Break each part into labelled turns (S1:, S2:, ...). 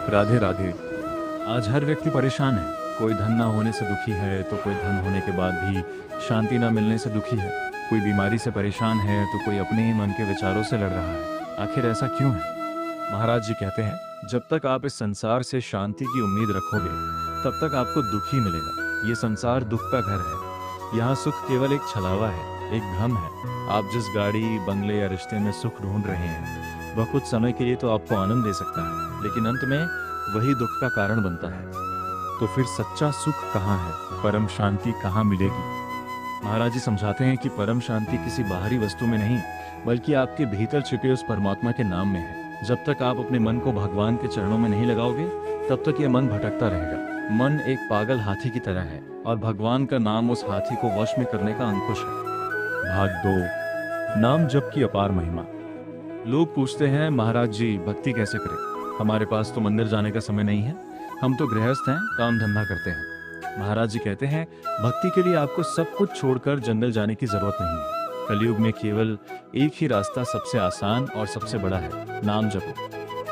S1: राधे राधे। आज हर व्यक्ति परेशान है। कोई धन ना होने से दुखी है तो कोई धन होने के बाद भी शांति ना मिलने से दुखी है। कोई बीमारी से परेशान है तो कोई अपने ही मन के विचारों से लड़ रहा है। आखिर ऐसा क्यों है? महाराज जी कहते हैं, जब तक आप इस संसार से शांति की उम्मीद रखोगे तब तक आपको दुख ही मिलेगा। ये संसार दुख का घर है। यहाँ सुख केवल एक छलावा है, एक भ्रम है। आप जिस गाड़ी, बंगले या रिश्ते में सुख ढूंढ रहे हैं वह कुछ समय के लिए तो आपको आनंद दे सकता है, लेकिन अंत में वही दुख का कारण बनता है। तो फिर सच्चा सुख कहाँ है? परम शांति कहाँ मिलेगी? महाराज जी समझाते हैं कि परम शांति किसी बाहरी वस्तु में नहीं, बल्कि आपके भीतर छिपे उस परमात्मा के नाम में है। जब तक आप अपने मन को भगवान के चरणों में नहीं लगाओगे तब तक यह मन भटकता रहेगा। मन एक पागल हाथी की तरह है और भगवान का नाम उस हाथी को वश में करने का अंकुश है। भाग 2, नाम जप की अपार महिमा। लोग पूछते हैं, महाराज जी भक्ति कैसे करें? हमारे पास तो मंदिर जाने का समय नहीं है, हम तो गृहस्थ हैं, काम धंधा करते हैं। महाराज जी कहते हैं, भक्ति के लिए आपको सब कुछ छोड़कर जंगल जाने की जरूरत नहीं है। कलयुग में केवल एक ही रास्ता सबसे आसान और सबसे बड़ा है, नाम जपो।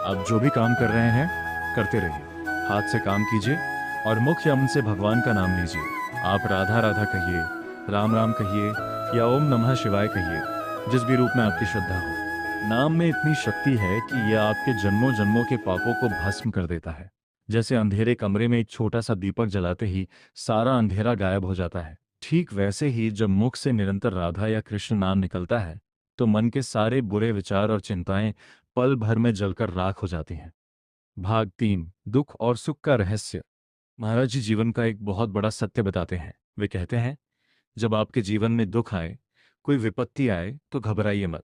S1: आप जो भी काम कर रहे हैं करते रहिए, हाथ से काम कीजिए और मुख्य मन से भगवान का नाम लीजिए। आप राधा राधा कहिए, राम राम कहिए या ओम नमः शिवाय कहिए, जिस भी रूप में आपकी श्रद्धा हो। नाम में इतनी शक्ति है कि यह आपके जन्मों जन्मों के पापों को भस्म कर देता है। जैसे अंधेरे कमरे में एक छोटा सा दीपक जलाते ही सारा अंधेरा गायब हो जाता है, ठीक वैसे ही जब मुख से निरंतर राधा या कृष्ण नाम निकलता है तो मन के सारे बुरे विचार और चिंताएं पल भर में जलकर राख हो जाती हैं। भाग 3, दुख और सुख का रहस्य। महाराज जी जीवन का एक बहुत बड़ा सत्य बताते हैं। वे कहते हैं, जब आपके जीवन में दुख आए, कोई विपत्ति आए तो घबराइए मत।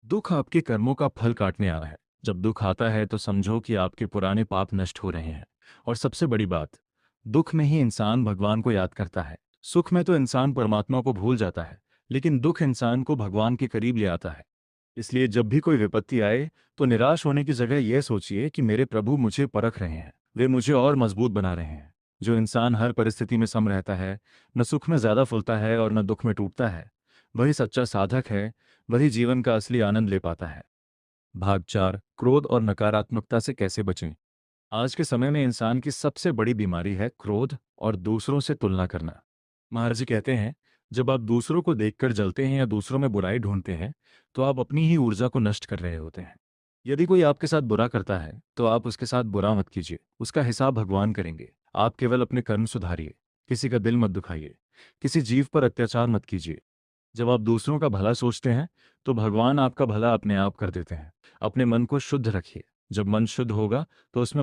S1: दुख आपके कर्मों का फल काटने आ रहा है। जब दुख आता है तो समझो कि आपके पुराने पाप नष्ट हो रहे हैं। और सबसे बड़ी बात, दुख में ही इंसान भगवान को याद करता है। सुख में तो इंसान परमात्मा को भूल जाता है, लेकिन दुख इंसान को भगवान के करीब ले आता है। इसलिए जब भी कोई विपत्ति आए तो निराश होने की जगह यह सोचिए कि मेरे प्रभु मुझे परख रहे हैं, वे मुझे और मजबूत बना रहे हैं। जो इंसान हर परिस्थिति में सम रहता है, न सुख में ज्यादा फूलता है और न दुख में टूटता है, वही सच्चा साधक है, वही जीवन का असली आनंद ले पाता है। भाग 4, क्रोध और नकारात्मकता से कैसे बचें। आज के समय में इंसान की सबसे बड़ी बीमारी है क्रोध और दूसरों से तुलना करना। महाराज जी कहते हैं, जब आप दूसरों को देखकर जलते हैं या दूसरों में बुराई ढूंढते हैं तो आप अपनी ही ऊर्जा को नष्ट कर रहे होते हैं। यदि कोई आपके साथ बुरा करता है तो आप उसके साथ बुरा मत कीजिए, उसका हिसाब भगवान करेंगे। आप केवल अपने कर्म सुधारिए, किसी का दिल मत दुखाइए, किसी जीव पर अत्याचार मत कीजिए। जब आप दूसरों का भला सोचते हैं तो भगवान आपका भला अपने आप कर देते हैं। अपने मन को शुद्ध रखिए। जब मन शुद्ध होगा तो उसमें